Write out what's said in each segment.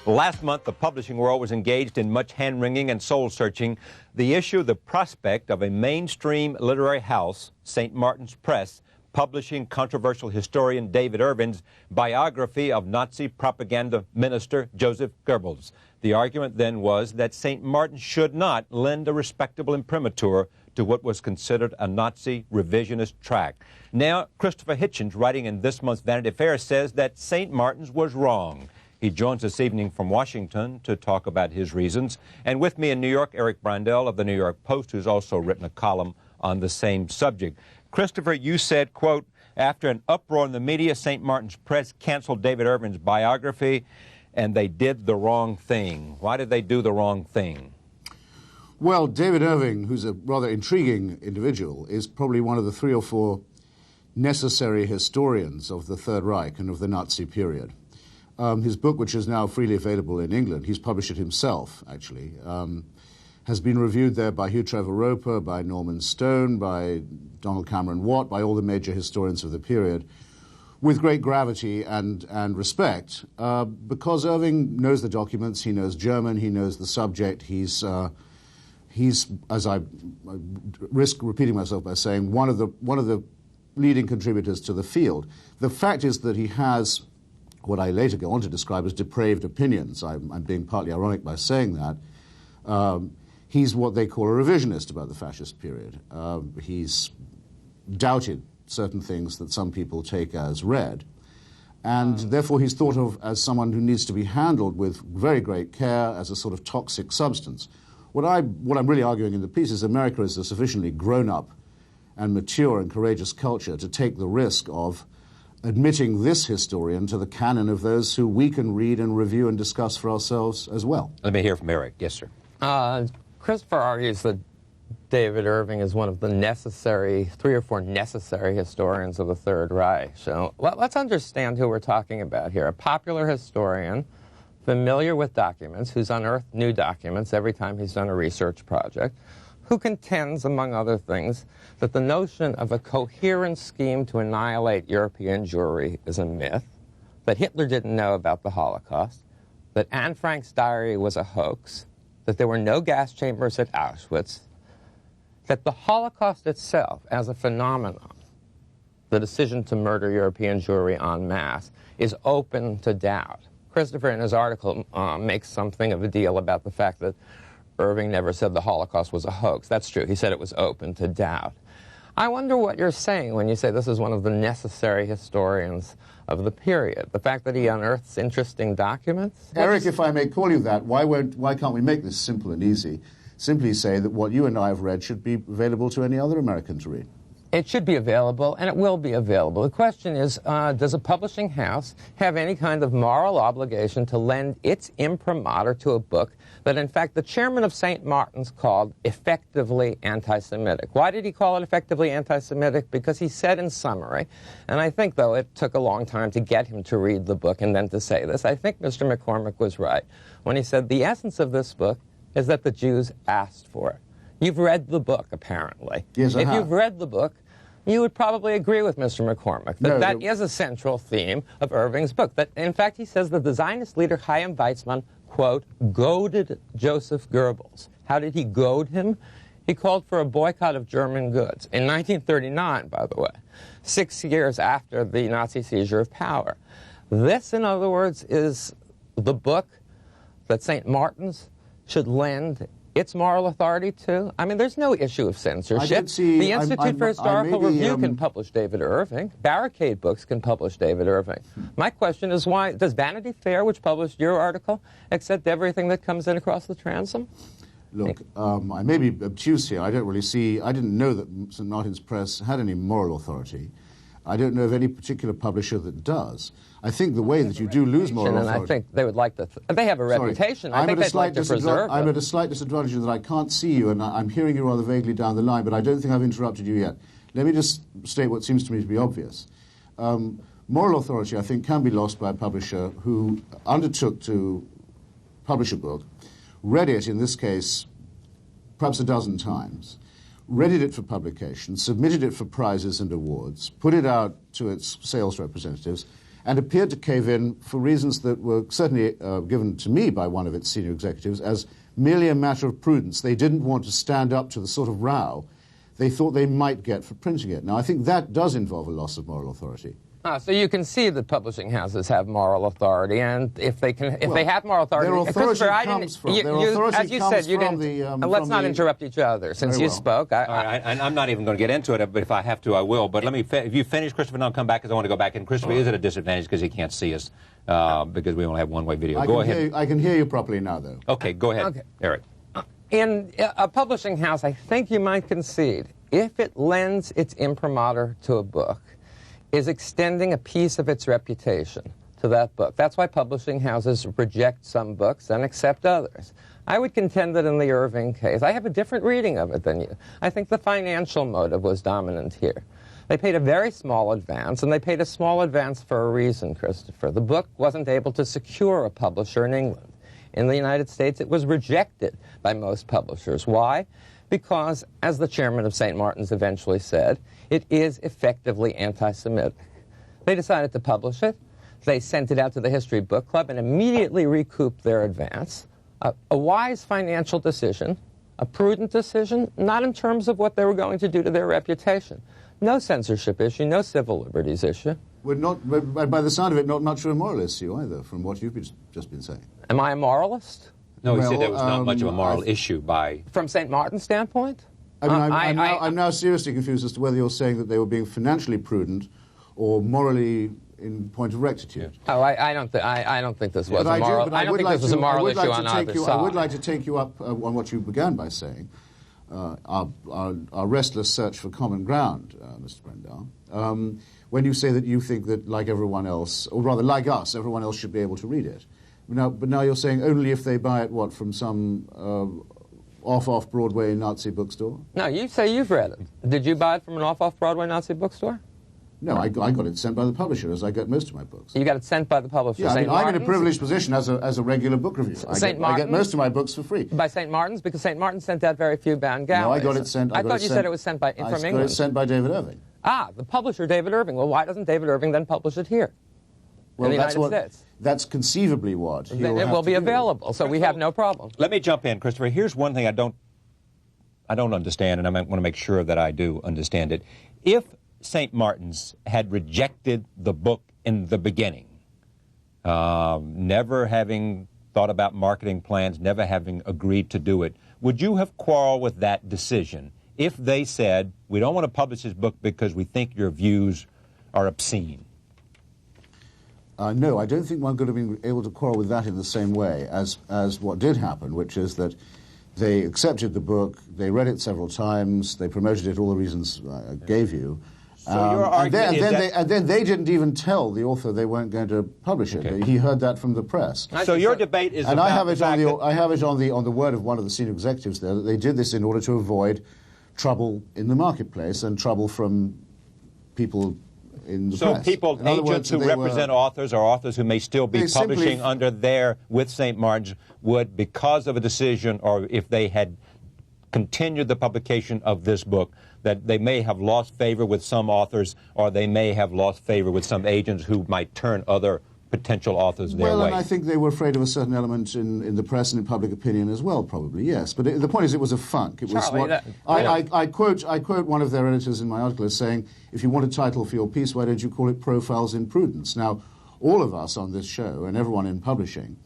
Last month, the publishing world was engaged in much hand-wringing and soul-searching. The issue, the prospect of a mainstream literary house, St. Martin's Press, publishing controversial historian David Irving's biography of Nazi propaganda minister Joseph Goebbels. The argument then was that St. Martin should not lend a respectable imprimatur to what was considered a Nazi revisionist tract. Now, Christopher Hitchens, writing in this month's Vanity Fair, says that St. Martin's was wrong. He joins this evening from Washington to talk about his reasons. And with me in New York, Eric Breindel of the New York Post, who's also written a column on the same subject. Christopher, you said, quote, after an uproar in the media, St. Martin's Press canceled David Irving's biography, and they did the wrong thing. Why did they do the wrong thing? Well, David Irving, who's a rather intriguing individual, is probably one of the 3 or 4 necessary historians of the Third Reich and of the Nazi period. His book, which is now freely available in England, he's published it himself, actually, has been reviewed there by Hugh Trevor Roper, by Norman Stone, by Donald Cameron Watt, by all the major historians of the period, with great gravity and respect, because Irving knows the documents, he knows German, he knows the subject, he's, as I risk repeating myself by saying, one of the leading contributors to the field. The fact is that he has what I later go on to describe as depraved opinions. I'm being partly ironic by saying that. He's what they call a revisionist about the fascist period. He's doubted certain things that some people take as read, and therefore he's thought of as someone who needs to be handled with very great care as a sort of toxic substance. What I'm really arguing in the piece is America is a sufficiently grown-up and mature and courageous culture to take the risk of admitting this historian to the canon of those who we can read and review and discuss for ourselves as well. Let me hear from Eric. Yes, sir. Christopher argues that David Irving is one of the 3 or 4 necessary historians of the Third Reich. So let's understand who we're talking about here. A popular historian, familiar with documents, who's unearthed new documents every time he's done a research project, who contends, among other things, that the notion of a coherent scheme to annihilate European Jewry is a myth, that Hitler didn't know about the Holocaust, that Anne Frank's diary was a hoax, that there were no gas chambers at Auschwitz, that the Holocaust itself as a phenomenon, the decision to murder European Jewry en masse, is open to doubt. Christopher, in his article, makes something of a deal about the fact that Irving never said the Holocaust was a hoax. That's true. He said it was open to doubt. I wonder what you're saying when you say this is one of the necessary historians of the period. The fact that he unearths interesting documents? Eric, if I may call you that, why can't we make this simple and easy? Simply say that what you and I have read should be available to any other American to read. It should be available, and it will be available. The question is, does a publishing house have any kind of moral obligation to lend its imprimatur to a book that, in fact, the chairman of St. Martin's called effectively anti-Semitic? Why did he call it effectively anti-Semitic? Because he said in summary, and I think, though, it took a long time to get him to read the book and then to say this, I think Mr. McCormick was right when he said the essence of this book is that the Jews asked for it. You've read the book, apparently. Yes, I have. If you've read the book, you would probably agree with Mr. McCormick that that is a central theme of Irving's book. That, in fact, he says that the Zionist leader Chaim Weizmann, quote, goaded Joseph Goebbels. How did he goad him? He called for a boycott of German goods in 1939, by the way, 6 years after the Nazi seizure of power. This, in other words, is the book that St. Martin's should lend its moral authority to? I mean, there's no issue of censorship. The Institute for Historical Review can publish David Irving. Barricade Books can publish David Irving. My question is why does Vanity Fair, which published your article, accept everything that comes in across the transom? Look, I may be obtuse here. I didn't know that St. Martin's Press had any moral authority. I don't know of any particular publisher that does. I think the way that you do lose moral authority... And I think they would like to... they have a reputation. I think they'd like to preserve I'm at a slight disadvantage in that I can't see you, and I'm hearing you rather vaguely down the line, but I don't think I've interrupted you yet. Let me just state what seems to me to be obvious. Moral authority, I think, can be lost by a publisher who undertook to publish a book, read it, in this case, perhaps a dozen times, readied it for publication, submitted it for prizes and awards, put it out to its sales representatives, and appeared to cave in for reasons that were certainly given to me by one of its senior executives as merely a matter of prudence. They didn't want to stand up to the sort of row they thought they might get for printing it. Now, I think that does involve a loss of moral authority. So you can see that publishing houses have moral authority, and if they have moral authority, their authority comes from let's not interrupt each other. Since you spoke, and I'm not even going to get into it, but if I have to, I will. But let me, if you finish, Christopher, and I'll come back because I want to go back. And Christopher is at a disadvantage because he can't see us because we only have one-way video. Go ahead. I can hear you properly now, though. Okay, go ahead, Eric. In a publishing house, I think you might concede, if it lends its imprimatur to a book, is extending a piece of its reputation to that book. That's why publishing houses reject some books and accept others. I would contend that in the Irving case, I have a different reading of it than you. I think the financial motive was dominant here. They paid a very small advance, and they paid a small advance for a reason, Christopher. The book wasn't able to secure a publisher in England. In the United States, it was rejected by most publishers. Why? Because, as the chairman of St. Martin's eventually said, it is effectively anti-Semitic. They decided to publish it. They sent it out to the History Book Club and immediately recouped their advance. A wise financial decision, a prudent decision, not in terms of what they were going to do to their reputation. No censorship issue, no civil liberties issue. We're not, by the sound of it, not much of a moral issue either, from what you've just been saying. Am I a moralist? No, he said there was not much of a moral issue From St. Martin's standpoint? I'm now seriously confused as to whether you're saying that they were being financially prudent or morally in point of rectitude. Oh, I don't think this was a moral. I don't think this was a moral issue on either side. I would like to take you up on what you began by saying, our restless search for common ground, Mr. Breindel. When you say that you think that, like everyone else, or rather like us, everyone else should be able to read it. But now you're saying only if they buy it, from some off-Broadway Nazi bookstore? No, you say you've read it. Did you buy it from an off-Broadway Nazi bookstore? No, I got it sent by the publisher, as I get most of my books. You got it sent by the publisher? Yeah, I'm in a privileged position as a regular book reviewer. I get most of my books for free. By St. Martin's? Because St. Martin's sent out very few bound galleys. No, I got it sent... I thought you said it was sent from England. I got it sent by David Irving. Ah, the publisher, David Irving. Well, why doesn't David Irving then publish it here? Well, in the United States? That's conceivably what it will be available, so we have no problem. Let me jump in, Christopher. Here's one thing I don't understand, and I want to make sure that I do understand it. If St. Martin's had rejected the book in the beginning, never having thought about marketing plans, never having agreed to do it, would you have quarreled with that decision if they said, we don't want to publish this book because we think your views are obscene? No, I don't think one could have been able to quarrel with that in the same way as what did happen, which is that they accepted the book, they read it several times, they promoted it, all the reasons I gave you. So your argument and then they didn't even tell the author they weren't going to publish it. Okay. He heard that from the press. So your debate is and about I have it on the word of one of the senior executives there that they did this in order to avoid trouble in the marketplace and trouble from people in the press. So people, agents who represent authors or authors who may still be publishing under with St. Martin's would, because of a decision, or if they had continued the publication of this book, that they may have lost favor with some authors, or they may have lost favor with some agents who might turn other potential authors their way. Well, and I think they were afraid of a certain element in the press and in public opinion as well, probably, yes. But the point is, it was a funk. It was Charlie, I quote one of their editors in my article as saying, if you want a title for your piece, why don't you call it Profiles in Prudence? Now, all of us on this show, and everyone in publishing,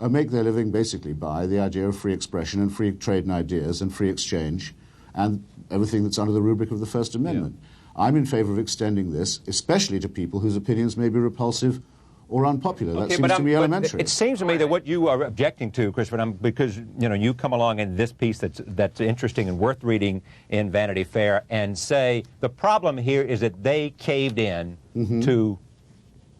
make their living basically by the idea of free expression and free trade in ideas and free exchange and everything that's under the rubric of the First Amendment. Yeah. I'm in favor of extending this, especially to people whose opinions may be repulsive or unpopular. That seems to me elementary. It seems to me that what you are objecting to, Christopher, because you come along in this piece that's interesting and worth reading in Vanity Fair and say the problem here is that they caved in to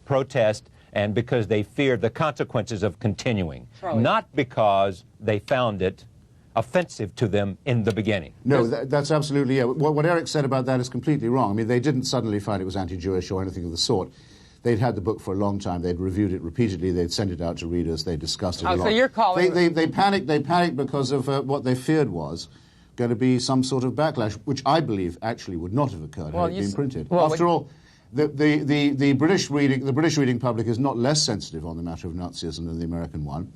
protest and because they feared the consequences of continuing, not because they found it offensive to them in the beginning. No, that's absolutely, yeah. What Eric said about that is completely wrong. I mean, they didn't suddenly find it was anti-Jewish or anything of the sort. They'd had the book for a long time. They'd reviewed it repeatedly. They'd sent it out to readers. They discussed it a lot. So you're calling... They panicked because of what they feared was going to be some sort of backlash, which I believe actually would not have occurred had it been printed. After all, The British reading public is not less sensitive on the matter of Nazism than the American one.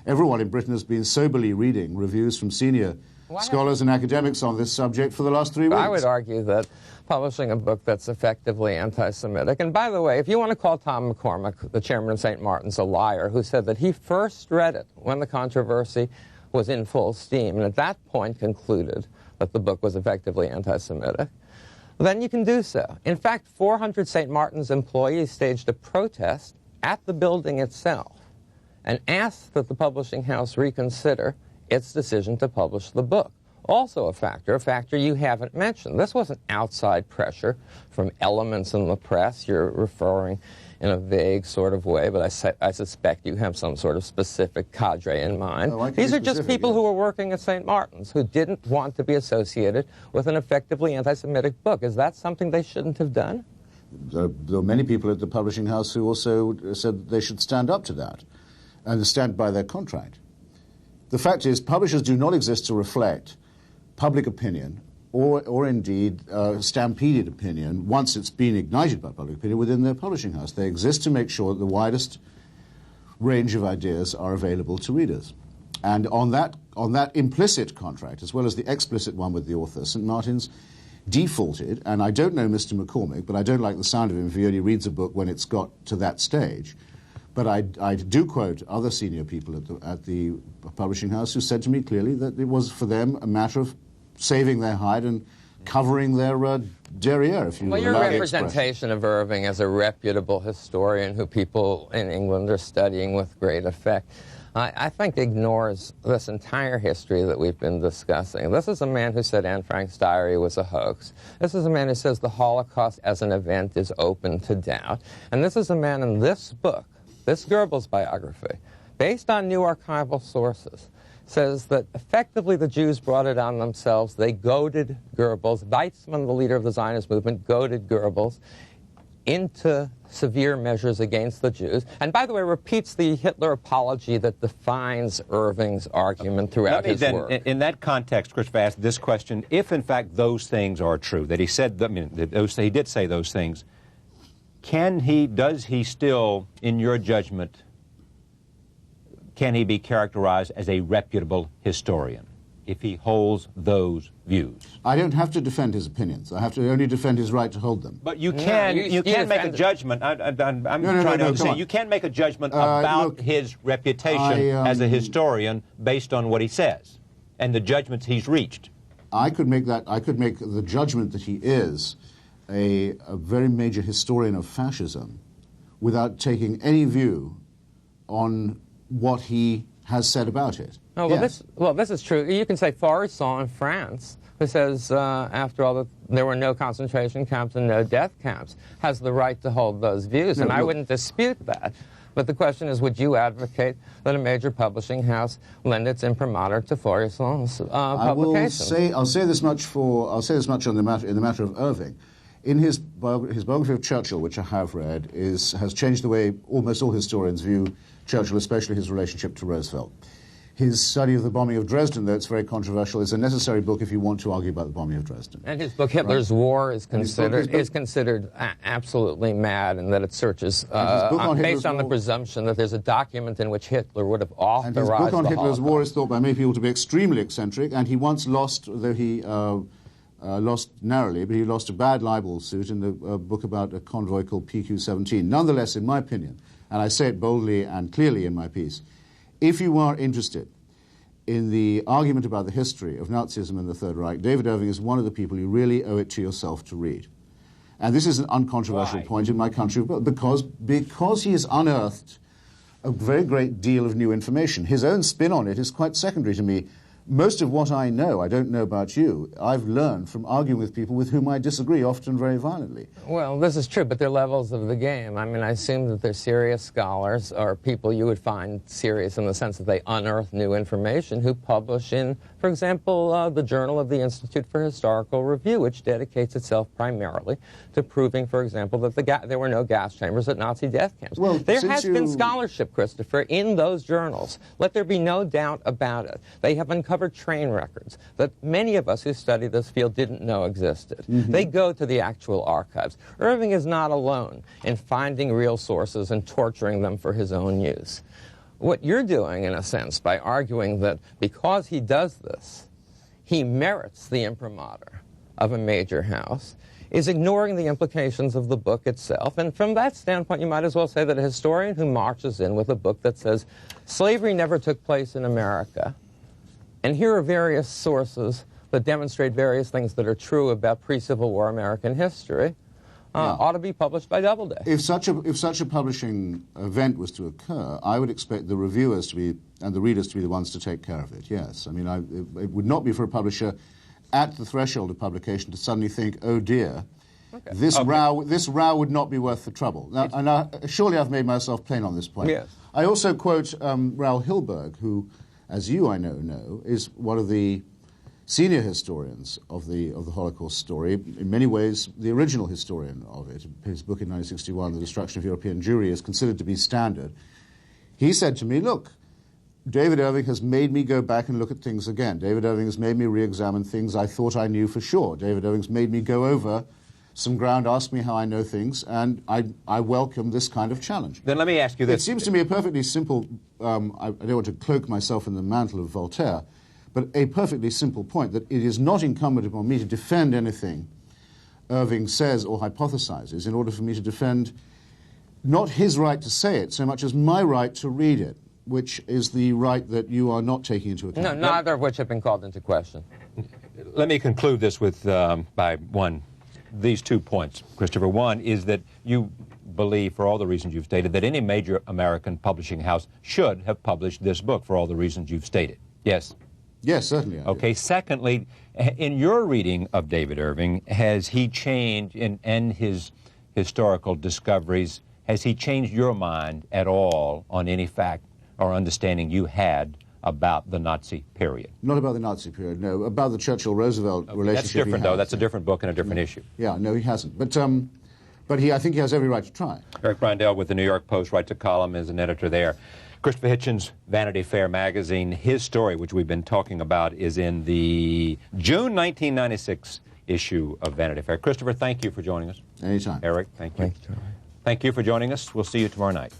Everyone in Britain has been soberly reading reviews from senior scholars and academics on this subject for the last 3 weeks. I would argue that publishing a book that's effectively anti-Semitic, and by the way, if you want to call Tom McCormick, the chairman of St. Martin's, a liar, who said that he first read it when the controversy was in full steam, and at that point concluded that the book was effectively anti-Semitic, then you can do so. In fact, 400 St. Martin's employees staged a protest at the building itself and asked that the publishing house reconsider its decision to publish the book. Also a factor you haven't mentioned. This wasn't outside pressure from elements in the press. You're referring in a vague sort of way, but I suspect you have some sort of specific cadre in mind. Oh, These are just people who were working at St. Martin's who didn't want to be associated with an effectively anti-Semitic book. Is that something they shouldn't have done? There are many people at the publishing house who also said they should stand up to that and stand by their contract. The fact is, publishers do not exist to reflect public opinion or indeed stampeded opinion once it's been ignited by public opinion within their publishing house. They exist to make sure that the widest range of ideas are available to readers. And on that implicit contract, as well as the explicit one with the author, St. Martin's defaulted, and I don't know Mr. McCormick, but I don't like the sound of him if he only reads a book when it's got to that stage. But I do quote other senior people at the publishing house who said to me clearly that it was for them a matter of saving their hide and covering their derriere, if you will. Well, your representation of Irving as a reputable historian who people in England are studying with great effect, I think ignores this entire history that we've been discussing. This is a man who said Anne Frank's diary was a hoax. This is a man who says the Holocaust as an event is open to doubt. And this is a man in this book, this Goebbels biography, based on new archival sources, says that effectively the Jews brought it on themselves. They goaded Goebbels. Weizmann, the leader of the Zionist movement, goaded Goebbels into severe measures against the Jews. And by the way, repeats the Hitler apology that defines Irving's argument throughout his work. In that context, Christopher asked this question: if in fact those things are true, that he said, he did say those things, does he still, in your judgment, can he be characterized as a reputable historian if he holds those views? I don't have to defend his opinions. I have to only defend his right to hold them. But you can make a judgment. I'm trying to understand. You can make a judgment about his reputation as a historian based on what he says and the judgments he's reached. I could make the judgment that he is a very major historian of fascism without taking any view on what he has said about it. Oh, well, yes. This is true. You can say Faurisson in France, who says, after all, there were no concentration camps and no death camps, has the right to hold those views, and I wouldn't dispute that. But the question is, would you advocate that a major publishing house lend its imprimatur to Faurisson's publication? I'll say this much in the matter of Irving. In his biography of Churchill, which I have read, has changed the way almost all historians view Churchill, especially his relationship to Roosevelt. His study of the bombing of Dresden, though it's very controversial, is a necessary book if you want to argue about the bombing of Dresden. And his book, Hitler's War, is considered absolutely mad, and that it searches based on the presumption that there's a document in which Hitler would have authorized and his book on Hitler's Holocaust. War is thought by many people to be extremely eccentric, and he once lost, though he lost narrowly, but he lost a bad libel suit in the book about a convoy called PQ-17. Nonetheless, in my opinion, and I say it boldly and clearly in my piece, if you are interested in the argument about the history of Nazism and the Third Reich, David Irving is one of the people you really owe it to yourself to read. And this is an uncontroversial point in my country, because he has unearthed a very great deal of new information. His own spin on it is quite secondary to me. Most of what I know, I don't know about you, I've learned from arguing with people with whom I disagree, often very violently. Well, this is true, but they're levels of the game. I mean, I assume that they're serious scholars, or people you would find serious in the sense that they unearth new information, who publish in, for example, the Journal of the Institute for Historical Review, which dedicates itself primarily to proving, for example, that there were no gas chambers at Nazi death camps. Well, there has been scholarship, Christopher, in those journals. Let there be no doubt about it. They have uncovered discover train records that many of us who study this field didn't know existed. They go to the actual archives. Irving is not alone in finding real sources and torturing them for his own use. What you're doing, in a sense, by arguing that because he does this, he merits the imprimatur of a major house, is ignoring the implications of the book itself. And from that standpoint, you might as well say that a historian who marches in with a book that says, slavery never took place in America, and here are various sources that demonstrate various things that are true about pre-Civil War American history, ought to be published by Doubleday. If such a publishing event was to occur, I would expect the reviewers to be, and the readers to be the ones to take care of it, yes. I mean, it would not be for a publisher at the threshold of publication to suddenly think, oh dear, this row would not be worth the trouble. Now, surely I've made myself plain on this point. Yes. I also quote Raoul Hilberg, who, as you I know, is one of the senior historians of the Holocaust story, in many ways the original historian of it. His book in 1961, The Destruction of European Jewry, is considered to be standard. He said to me, look, David Irving has made me go back and look at things again. David Irving has made me re-examine things I thought I knew for sure. David Irving's made me go over some ground, ask me how I know things, and I welcome this kind of challenge. Then let me ask you this. It seems to me a perfectly simple, I don't want to cloak myself in the mantle of Voltaire, but a perfectly simple point that it is not incumbent upon me to defend anything Irving says or hypothesizes in order for me to defend not his right to say it so much as my right to read it, which is the right that you are not taking into account. No, neither of which have been called into question. Let me conclude this with these 2 points, Christopher. One is that you believe, for all the reasons you've stated, that any major American publishing house should have published this book for all the reasons you've stated. Yes? Yes, certainly. Okay. Secondly, in your reading of David Irving, has he changed, in his historical discoveries, has he changed your mind at all on any fact or understanding you had about the Nazi period? Not about the Nazi period, no. About the Churchill-Roosevelt relationship. That's different, though. That's a different book and a different issue. Yeah, no, he hasn't. But I think he has every right to try. Eric Breindel with the New York Post writes a column as an editor there. Christopher Hitchens, Vanity Fair magazine. His story, which we've been talking about, is in the June 1996 issue of Vanity Fair. Christopher, thank you for joining us. Anytime. Eric, thank you. Thank you, Charlie. Thank you for joining us. We'll see you tomorrow night.